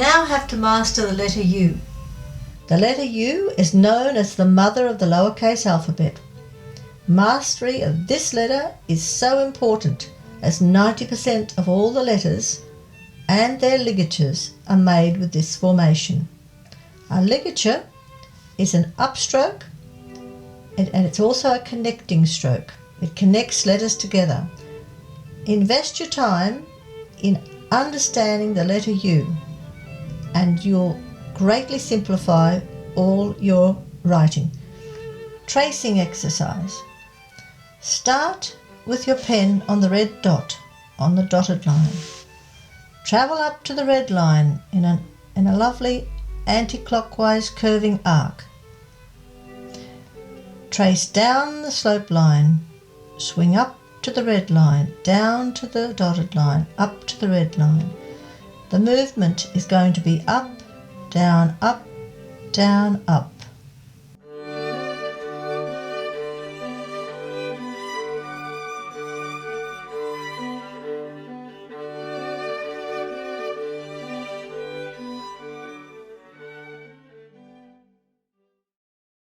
now have to master the letter U. The letter U is known as the mother of the lowercase alphabet. Mastery of this letter is so important as 90% of all the letters and their ligatures are made with this formation. A ligature is an upstroke and it's also a connecting stroke. It connects letters together. Invest your time in understanding the letter U and you'll greatly simplify all your writing. Tracing exercise. Start with your pen on the red dot on the dotted line. Travel up to the red line in a lovely anti-clockwise curving arc. Trace down the slope line. Swing up to the red line, down to the dotted line, up to the red line. The movement is going to be up, down, up, down, up.